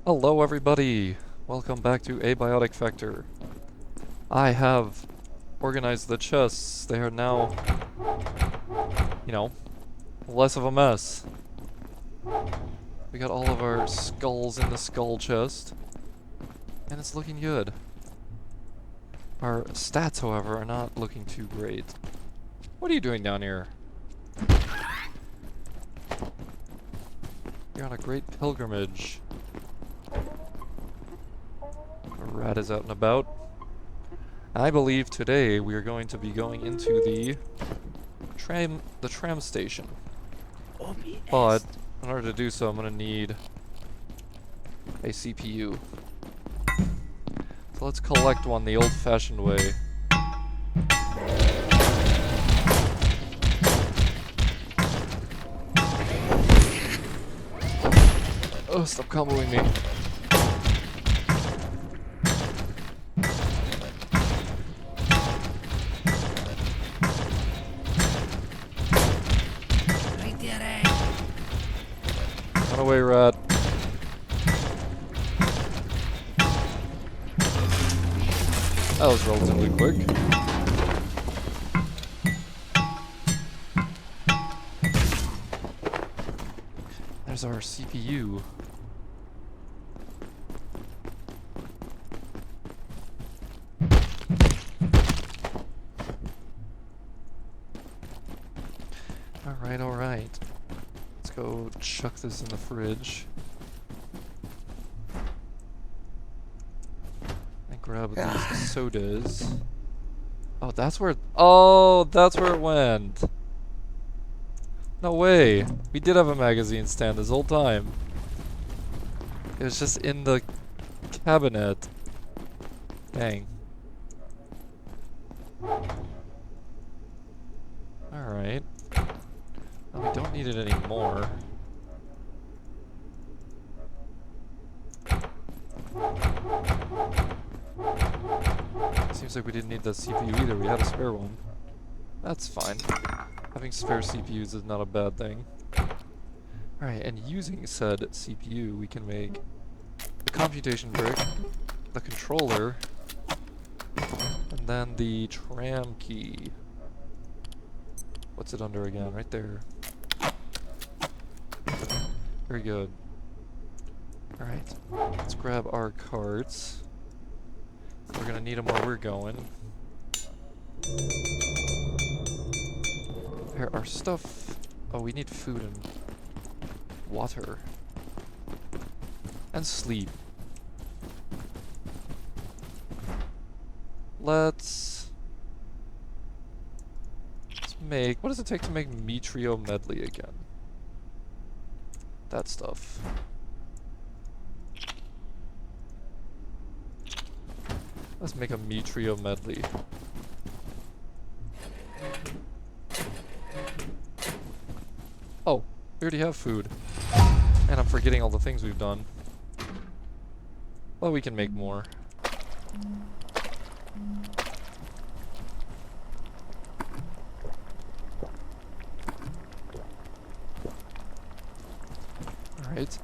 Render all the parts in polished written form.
Hello everybody! Welcome back to Abiotic Factor. I have organized the chests. They are now, you know, less of a mess. We got all of our skulls in the skull chest. And it's looking good. Our stats, however, are not looking too great. What are you doing down here? You're on a great pilgrimage. A rat is out and about. I believe today we are going to be going into the tram station. But in order to do so, I'm going to need a CPU. So let's collect one the old-fashioned way. Oh, stop comboing me. Run away, rat. That was relatively quick. There's our CPU. Alright, alright. Let's go chuck this in the fridge. And grab these sodas. Oh, that's where it went. No way. We did have a magazine stand this whole time. It was just in the cabinet. Dang. Alright. Well, we don't need it anymore. Seems like we didn't need that CPU either. We had a spare one. That's fine. Having spare CPUs is not a bad thing. Alright, and using said CPU, we can make the computation brick, the controller, and then the tram key. What's it under again? Right there. Very good. Alright, let's grab our cards. We're gonna need them where we're going. Prepare our stuff. Oh, we need food and water. And sleep. Let's make... What does it take to make Metrio Medley again? That stuff. Let's make a Metrio Medley. Oh, we already have food. And I'm forgetting all the things we've done. Well, we can make more. Alright.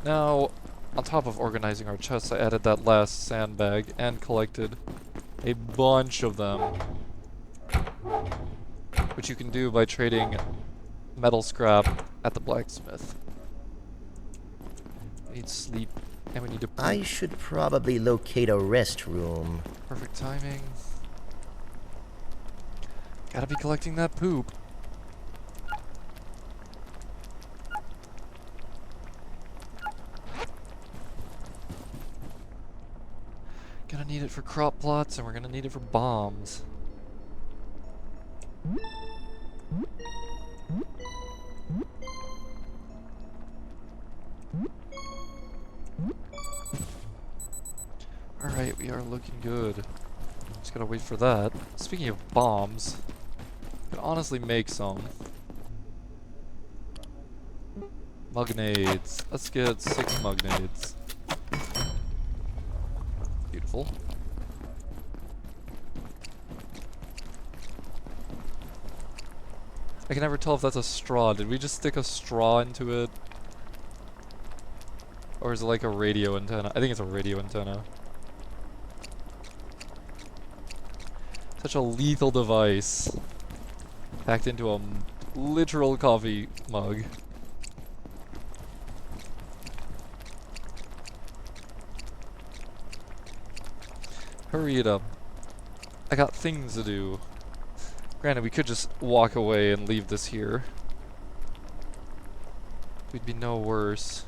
Now, on top of organizing our chests, I added that last sandbag and collected a bunch of them. Which you can do by trading metal scrap at the blacksmith. We need sleep, and we need to poop. I should probably locate a restroom. Perfect timing. Gotta be collecting that poop. Gonna need it for crop plots, and we're gonna need it for bombs. Alright, we are looking good. Just gotta wait for that. Speaking of bombs, I could honestly make some. Mugnades. Let's get 6 mugnades. Beautiful. I can never tell if that's a straw. Did we just stick a straw into it? Or is it like a radio antenna? I think it's a radio antenna. Such a lethal device. Packed into a literal coffee mug. Hurry it up. I got things to do. Granted, we could just walk away and leave this here. We'd be no worse.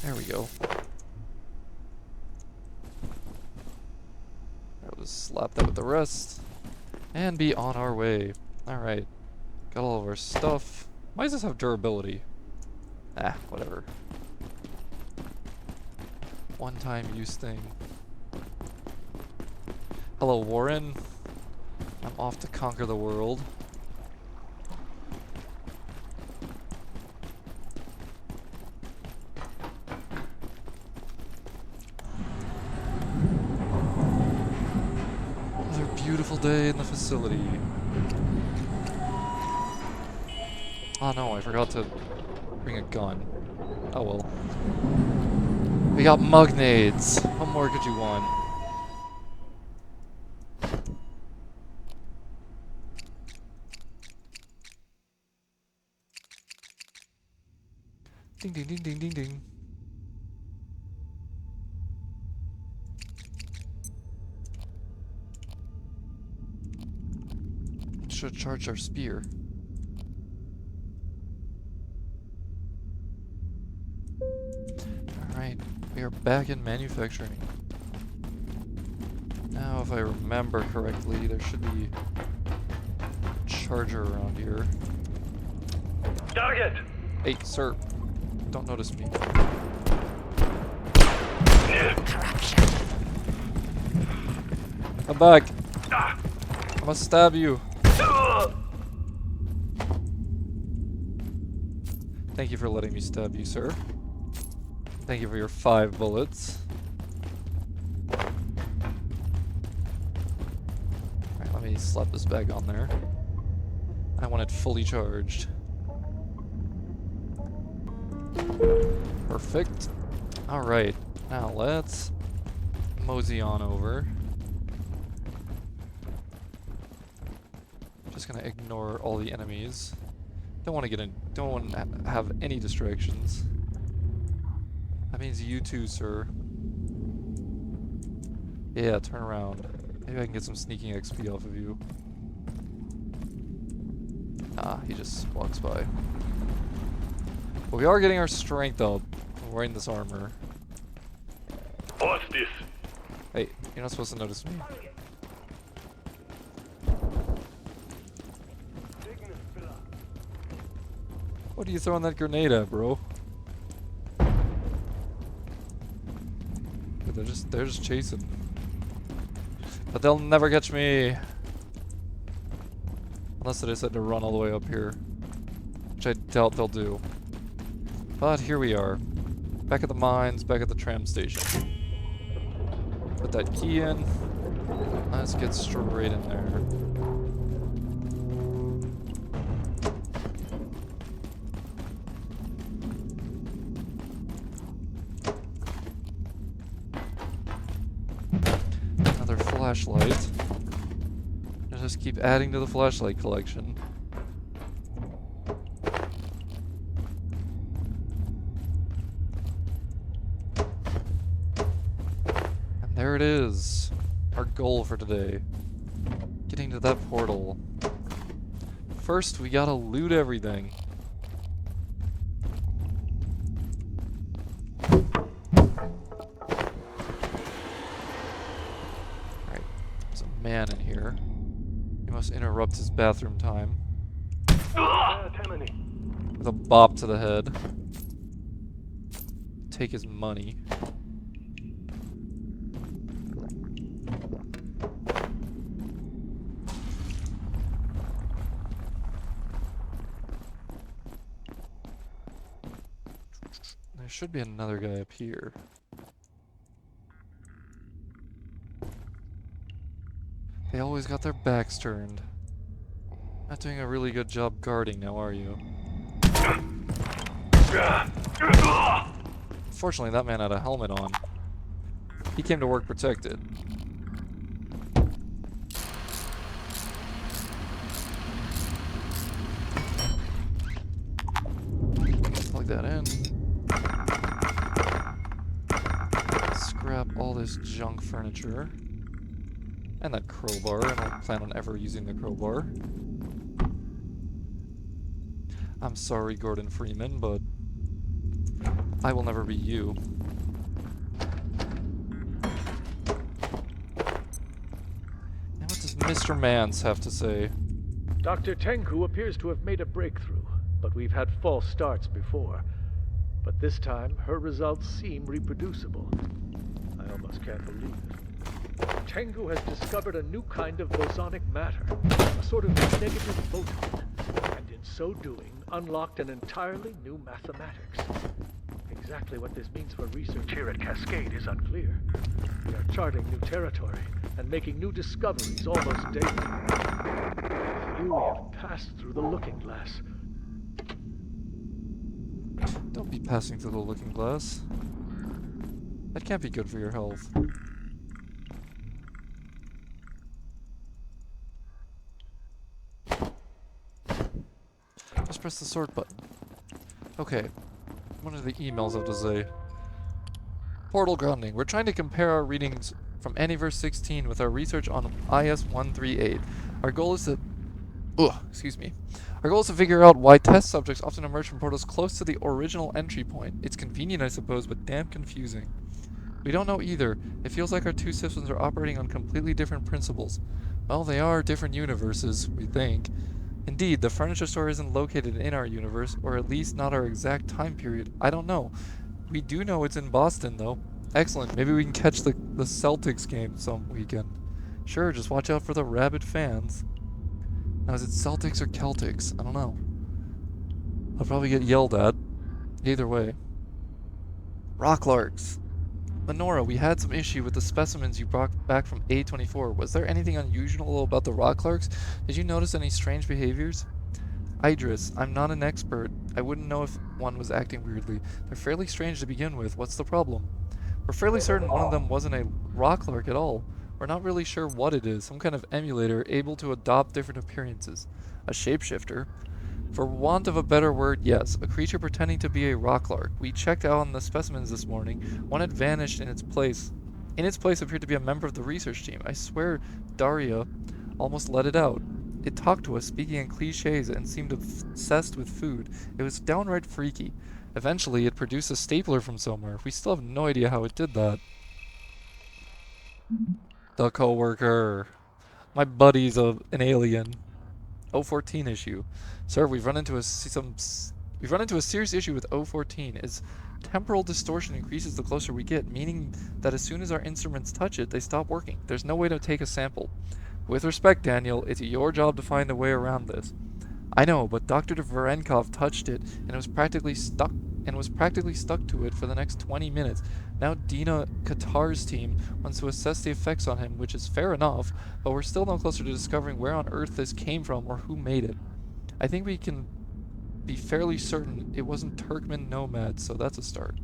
There we go. I'll just slap that with the rest. And be on our way. Alright. Got all of our stuff. Why does this have durability? Ah, whatever. One-time use thing. Hello, Warren. I'm off to conquer the world. Another beautiful day in the facility. Oh no, I forgot to bring a gun. Oh well. We got mugnades. What more could you want? Ding ding ding ding ding ding. Should charge our spear. Alright, we are back in manufacturing. Now, if I remember correctly, there should be a charger around here. Target! Hey, sir, don't notice me. Come back! I must stab you. Thank you for letting me stab you, sir. Thank you for your 5 bullets. Alright, let me slap this bag on there. I want it fully charged. Perfect. Alright, now let's mosey on over. Just gonna ignore all the enemies. Don't want to get in. Don't want to have any distractions. That means you too, sir. Yeah, turn around. Maybe I can get some sneaking XP off of you. Ah, he just walks by. But we are getting our strength up from wearing this armor. What's this? Hey, you're not supposed to notice me. What are you throwing that grenade at, bro? They're just chasing. But they'll never catch me. Unless they decide to run all the way up here. Which I doubt they'll do. But here we are. Back at the mines, back at the tram station. Put that key in. Let's get straight in there. Another flashlight. I'll just keep adding to the flashlight collection. And there it is. Our goal for today. Getting to that portal. First, we gotta loot everything. Alright, there's a man in here. He must interrupt his bathroom time. With a bop to the head. Take his money. There should be another guy up here. They always got their backs turned. Not doing a really good job guarding now, are you? Fortunately, that man had a helmet on. He came to work protected. Plug that in. Scrap all this junk furniture. And that crowbar. I don't plan on ever using the crowbar. I'm sorry, Gordon Freeman, but I will never be you. And what does Mr. Mance have to say? Dr. Tenku appears to have made a breakthrough, but we've had false starts before. But this time, her results seem reproducible. I almost can't believe it. Tengu has discovered a new kind of bosonic matter, a sort of negative photon, and in so doing, unlocked an entirely new mathematics. Exactly what this means for research here at Cascade is unclear. We are charting new territory and making new discoveries almost daily. Here we have passed through the looking glass. Don't be passing through the looking glass. That can't be good for your health. Just press the sort button. Okay. What do the emails have to say? Portal grounding. We're trying to compare our readings from Anniverse 16 with our research on IS-138. Our goal is to... excuse me. Our goal is to figure out why test subjects often emerge from portals close to the original entry point. It's convenient, I suppose, but damn confusing. We don't know either. It feels like our two systems are operating on completely different principles. Well, they are different universes, we think. Indeed, the furniture store isn't located in our universe, or at least not our exact time period. I don't know. We do know it's in Boston, though. Excellent. Maybe we can catch the Celtics game some weekend. Sure, just watch out for the rabid fans. Now, is it Celtics or Celtics? I don't know. I'll probably get yelled at. Either way. Rocklarks. Lenora, we had some issue with the specimens you brought back from A24. Was there anything unusual about the Rocklarks? Did you notice any strange behaviors? Idris, I'm not an expert. I wouldn't know if one was acting weirdly. They're fairly strange to begin with. What's the problem? We're fairly certain one of them wasn't a Rocklark at all. We're not really sure what it is. Some kind of emulator able to adopt different appearances. A shapeshifter. For want of a better word, yes, a creature pretending to be a rocklark. We checked out on the specimens this morning. One had vanished in its place. In its place appeared to be a member of the research team. I swear Daria almost let it out. It talked to us, speaking in cliches, and seemed obsessed with food. It was downright freaky. Eventually, it produced a stapler from somewhere. We still have no idea how it did that. The coworker. My buddy's an alien. 014 issue. Sir, we've run into a serious issue with 014. Its temporal distortion increases the closer we get, meaning that as soon as our instruments touch it, they stop working. There's no way to take a sample. With respect, Daniel, it's your job to find a way around this. I know, but Dr. Varenkov touched it and was practically stuck to it for the next 20 minutes. Now Dina Qatar's team wants to assess the effects on him, which is fair enough, but we're still no closer to discovering where on earth this came from or who made it. I think we can be fairly certain it wasn't Turkmen nomads, so that's a start.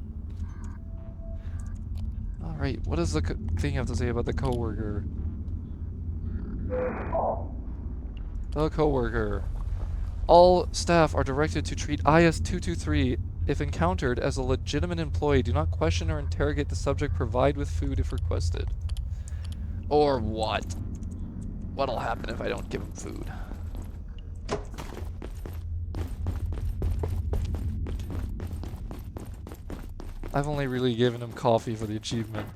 Alright, what does the thing have to say about the coworker? The coworker. All staff are directed to treat IS-223 if encountered as a legitimate employee. Do not question or interrogate the subject. Provide with food if requested. Or what? What'll happen if I don't give him food? I've only really given him coffee for the achievement.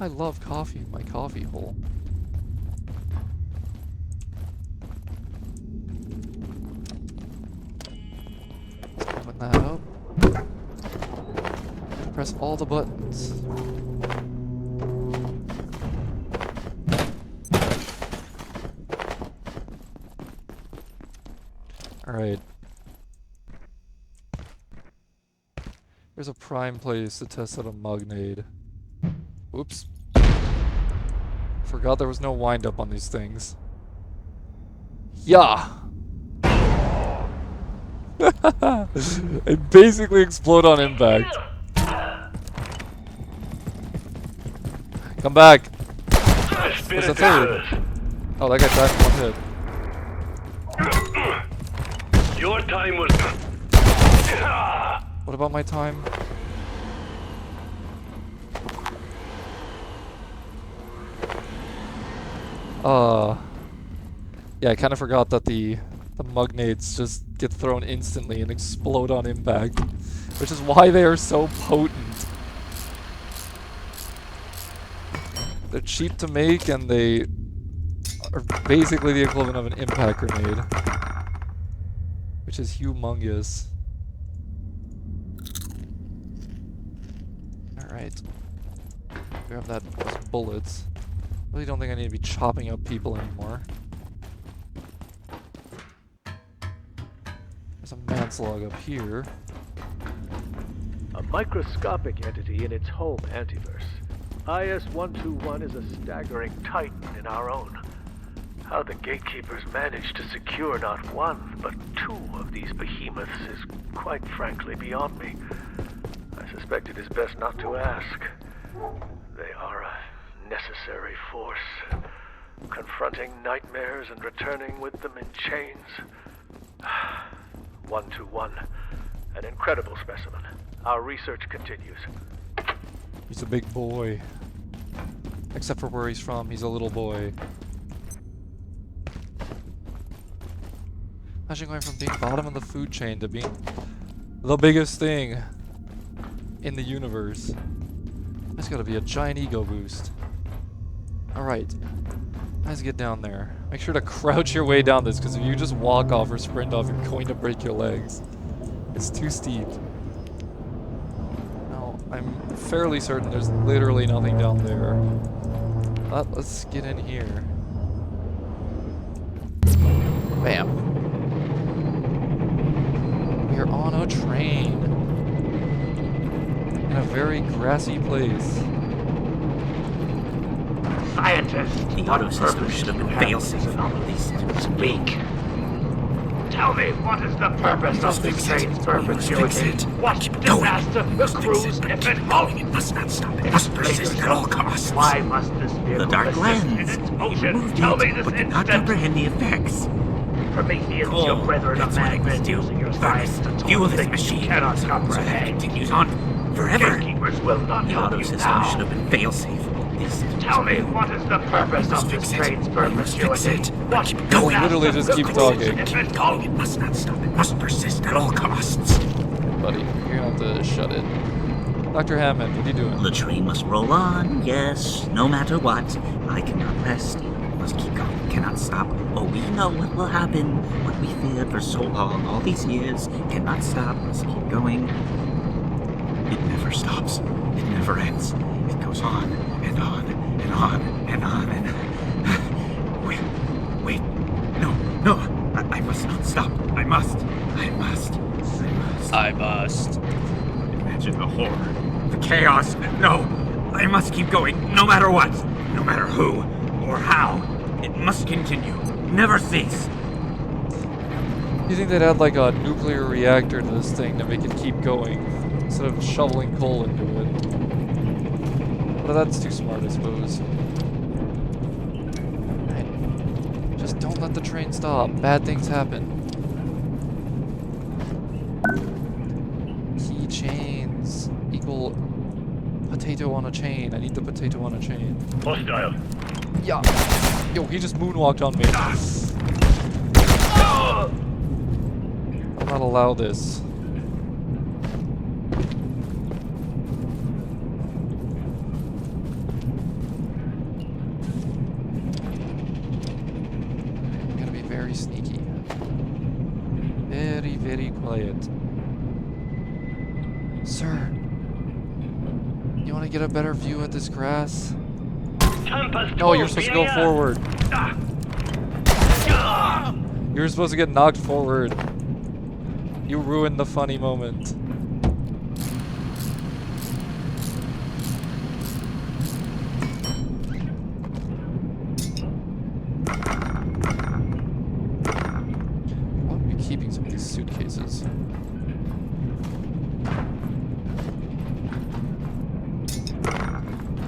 I love coffee in my coffee hole. Open that up. Press all the buttons. Alright. There's a prime place to test out a Mugnade. Oops. Forgot there was no wind-up on these things. Yeah! They basically explode on impact. Come back. What's the Spirit third? is Oh, that guy died in one hit. Your time was. What about my time? Yeah, I kind of forgot that the mugnades just get thrown instantly and explode on impact, which is why they are so potent. They're cheap to make and they are basically the equivalent of an impact grenade, which is humongous. Alright. Grab those bullets. Really don't think I need to be chopping up people anymore. There's a manslug up here. A microscopic entity in its home antiverse. IS-121 is a staggering titan in our own. How the gatekeepers managed to secure not one, but two of these behemoths is quite frankly beyond me. I suspect it is best not to ask. They are a necessary force, confronting nightmares and returning with them in chains. 121, an incredible specimen. Our research continues. He's a big boy. Except for where he's from, he's a little boy. Imagine going from being bottom of the food chain to being the biggest thing in the universe. That's gotta be a giant ego boost. Alright. Let's get down there. Make sure to crouch your way down this, because if you just walk off or sprint off, you're going to break your legs. It's too steep. Now, I'm fairly certain there's literally nothing down there. But let's get in here. Bam. We are on a train. In a very grassy place. Scientists, The auto system should have been fail-safe. Speak. Tell me, what is the purpose of this train's perpetuity? What disaster accrues if it halts? It must not stop. It must persist at all costs. Why must this vehicle The dark persist in lens. its You motion? moved Tell me it, this but did not instant. comprehend the effects. Prometheus, Oh, your brethren of that's what it Magnet, must do. using your science to Fuel taunt this things you machine cannot so that it comprehend. continues on forever. Gatekeepers will not The help auto you system now. should have been fail-safe. These systems Tell me, are new. what is the purpose Must of this fix it. train's We must fix perpetuity? it. What Keep going. disaster Literally just keep accrues talking. if Keep it going. It halts? must not stop. It must persist at all costs. Buddy, you're gonna have to shut it. Dr. Hammond, what are you doing? The train must roll on, yes, no matter what. I cannot rest. Must keep going, cannot stop. Oh, we know what will happen. What we feared for so long, all these years, cannot stop. Must keep going. It never stops. It never ends. It goes on and on and on and on and... Wait. No. I must not stop. I must. Imagine the horror, the chaos. No, I must keep going, no matter what, no matter who or how. It must continue, never cease. You think they'd add like a nuclear reactor to this thing to make it keep going instead of shoveling coal into it? But that's too smart, I suppose. Right. Just don't let the train stop. Bad things happen. Keychains equal potato on a chain. I need the potato on a chain. Hostile. Yeah. Yo, he just moonwalked on me. I'll not allow this. I'm gonna be very sneaky. Very, very quiet. Sir, you want to get a better view at this grass? No, you're supposed to go forward. You were supposed to get knocked forward. You ruined the funny moment. keeping some of these suitcases?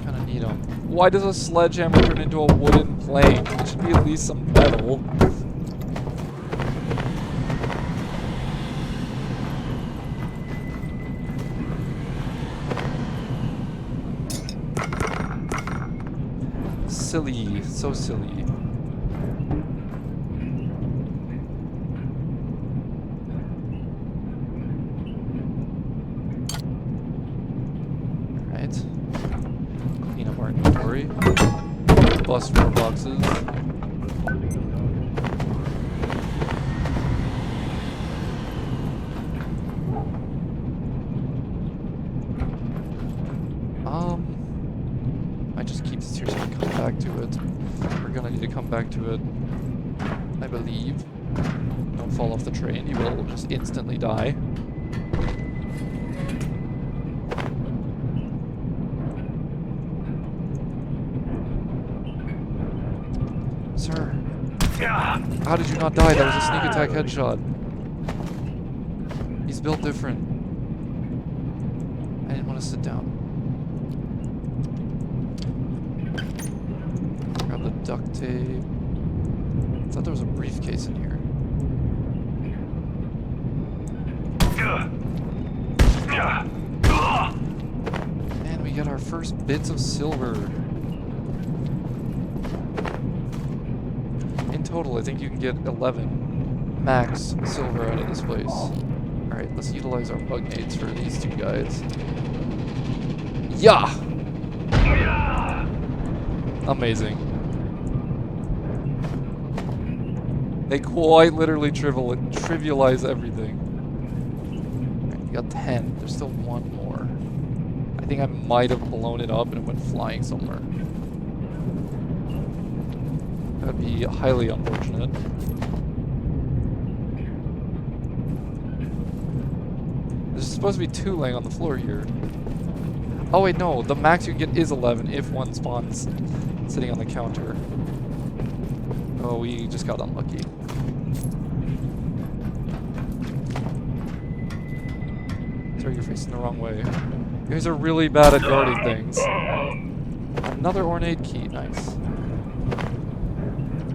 Kinda need them. Why does a sledgehammer turn into a wooden plank? It should be at least some metal. Silly, so silly. Alright. Clean up our inventory. Bust more boxes. I just keep this here so we can come back to it. We're gonna need to come back to it, I believe. Don't fall off the train, you will just instantly die. Sir, how did you not die? That was a sneak attack headshot. He's built different. I didn't want to sit down. Grab the duct tape. I thought there was a briefcase in here. Man, we got our first bits of silver. In total, I think you can get 11 max silver out of this place. Alright, let's utilize our bug nades for these two guys. Yeah! Amazing. They quite literally trivialize everything. Alright, we got 10. There's still one more. I think I might have blown it up and it went flying somewhere. That would be highly unfortunate. There's supposed to be 2 laying on the floor here. Oh wait, no. The max you can get is 11 if one spawns sitting on the counter. Oh, we just got unlucky. Sorry, you're facing the wrong way. You guys are really bad at guarding things. Another ornate key. Nice.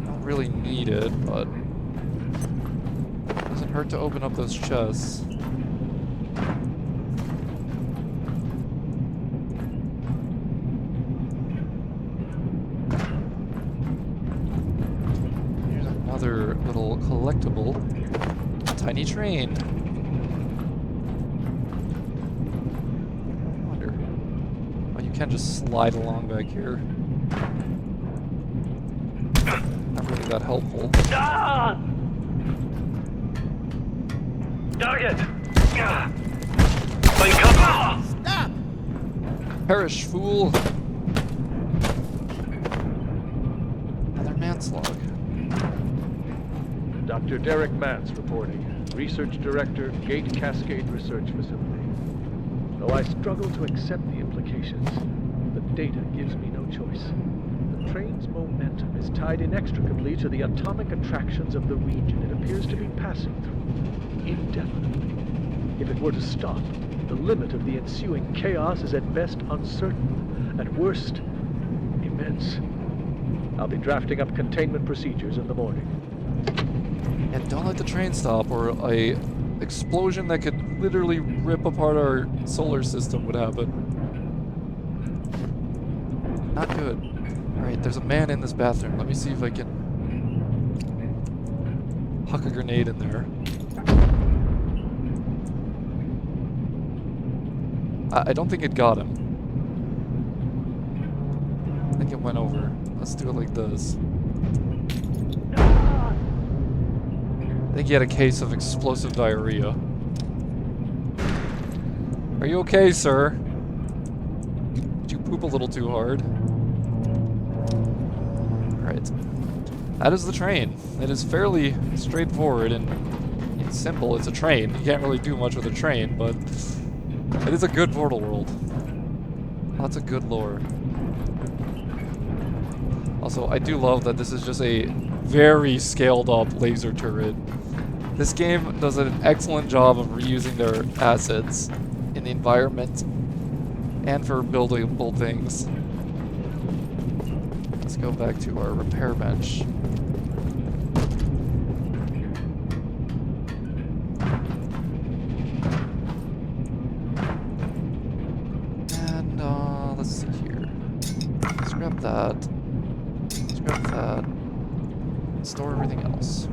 Don't really need it, but doesn't hurt to open up those chests. Another little collectible. Tiny train. I wonder. Oh, you can just slide along back here. Not really that helpful. Target! Plane come! Stop! Perish, fool! Another manslog. Dr. Derek Mance reporting. Research Director, Gate Cascade Research Facility. Though I struggle to accept the implications, the data gives me no choice. The train's momentum is tied inextricably to the atomic attractions of the region it appears to be passing through, indefinitely. If it were to stop, the limit of the ensuing chaos is at best uncertain, at worst, immense. I'll be drafting up containment procedures in the morning. And don't let the train stop, or a explosion that could literally rip apart our solar system would happen. Not good. Alright, there's a man in this bathroom. Let me see if I can huck a grenade in there. I don't think it got him. I think it went over. Let's do it like this. I think he had a case of explosive diarrhea. Are you okay, sir? Did you poop a little too hard? Alright. That is the train. It is fairly straightforward and simple. It's a train. You can't really do much with a train, but it is a good portal world. Lots of good lore. Also, I do love that this is just a very scaled up laser turret. This game does an excellent job of reusing their assets in the environment and for buildable things. Let's go back to our repair bench. And let's see here. Let's grab that. Let's grab that. Store everything else.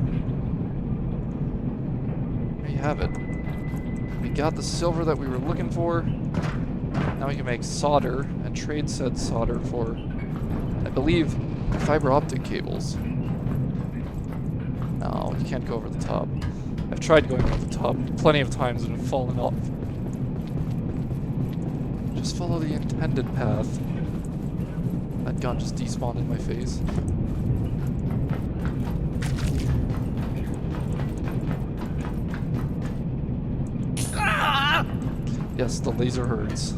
There you have it. We got the silver that we were looking for. Now we can make solder and trade said solder for, I believe, fiber optic cables. No, you can't go over the top. I've tried going over the top plenty of times and have fallen off. Just follow the intended path. That gun just despawned in my face. Yes, the laser hurts.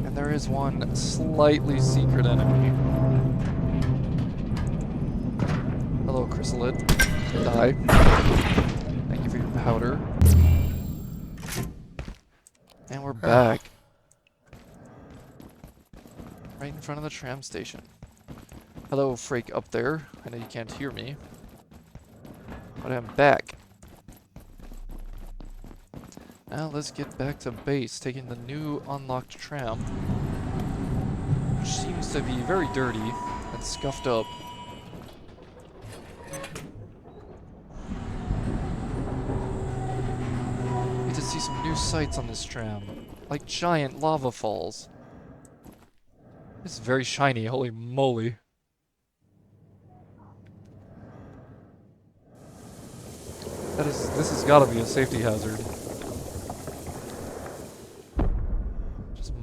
And there is one slightly secret enemy. Hello, Chrysalid. Die. Thank you for your powder. And we're back. Right in front of the tram station. Hello, Frake up there. I know you can't hear me. But I'm back. Now let's get back to base, taking the new unlocked tram, which seems to be very dirty and scuffed up. Need to see some new sights on this tram, like giant lava falls. This is very shiny, holy moly. This has gotta be a safety hazard.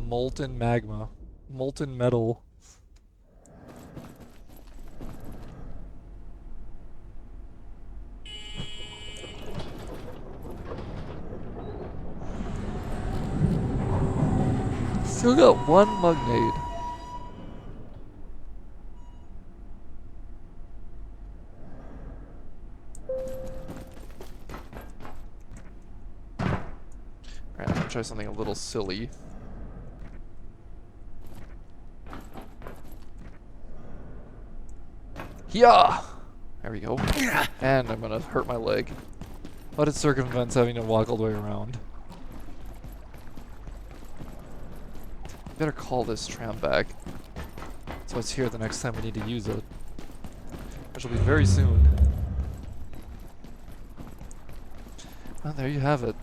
Molten magma. Molten metal. Still got one Mugnade. Alright, I'm gonna try something a little silly. Yeah! There we go. And I'm gonna hurt my leg. But it circumvents having to walk all the way around. Better call this tram back, so it's here the next time we need to use it. Which will be very soon. Well, there you have it.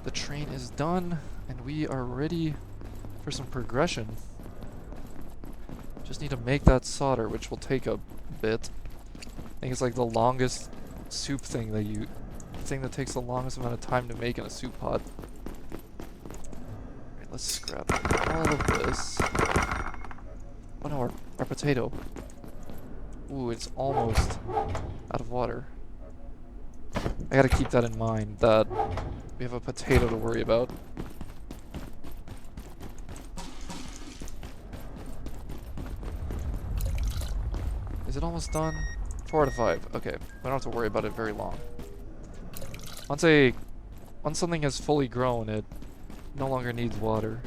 The train is done, and we are ready for some progression. Just need to make that solder, which will take a bit. I think it's like the longest soup thing that thing that takes the longest amount of time to make in a soup pot. Alright, let's scrap all of this. Oh no, our potato. Ooh, it's almost out of water. I gotta keep that in mind, that we have a potato to worry about. Is it almost done? 4 out of 5. Okay, we don't have to worry about it very long. Once something has fully grown, it no longer needs water.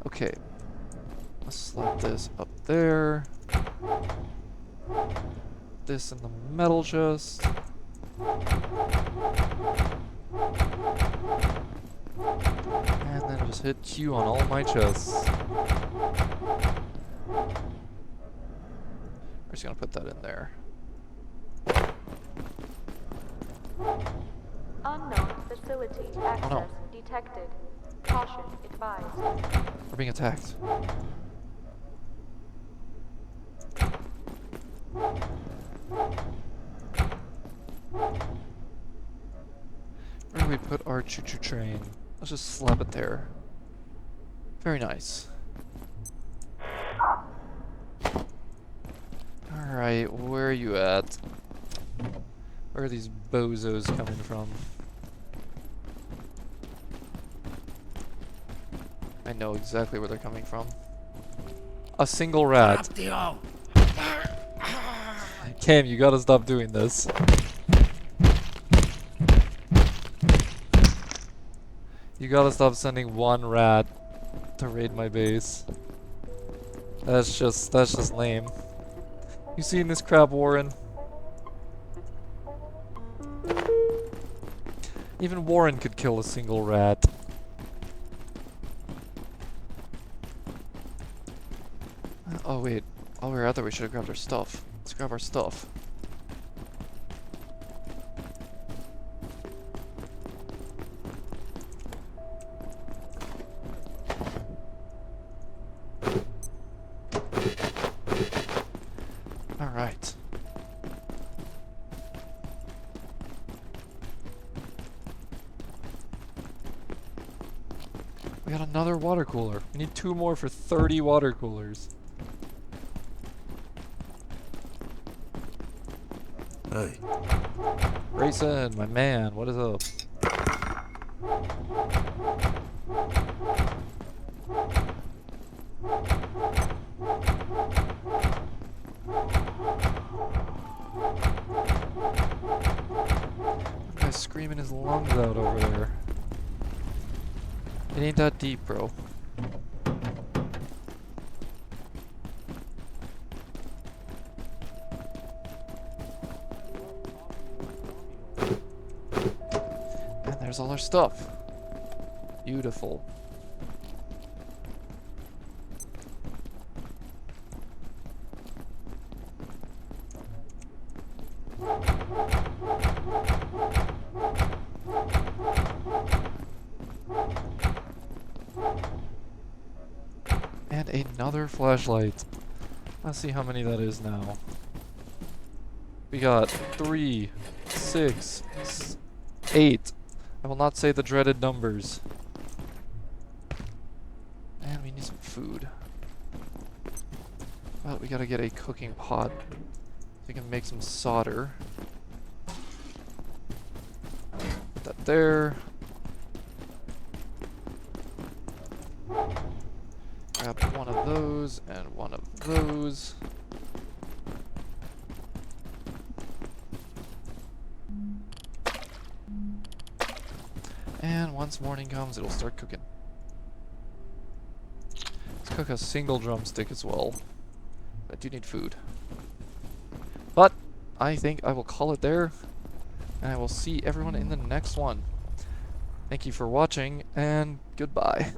Okay, let's slap this up there. This in the metal chest. And then just hit Q on all my chests. We're just gonna put that in there. Unknown facility access detected. Caution advised. We're being attacked. Where do we put our choo-choo train? Let's just slap it there. Very nice. Alright, where are you at? Where are these bozos coming from? I know exactly where they're coming from. A single rat. Cam, you gotta stop doing this. You gotta stop sending one rat to raid my base. That's just lame. You seen this crap, Warren? Even Warren could kill a single rat. Oh wait, while we were out there we should have grabbed our stuff. Let's grab our stuff. Alright. We got another water cooler. We need 2 more for 30 water coolers. Hey. Grayson, my man, what is up? That guy's screaming his lungs out over there. It ain't that deep, bro. And there's all our stuff. Beautiful. And another flashlight. Let's see how many that is now. We got 3, 6, 8. I will not say the dreaded numbers. And we need some food. Well, we gotta get a cooking pot. So we can make some solder. Put that there. Grab one of those and one of those. And once morning comes, it'll start cooking. Let's cook a single drumstick as well. I do need food. But I think I will call it there. And I will see everyone in the next one. Thank you for watching, and goodbye.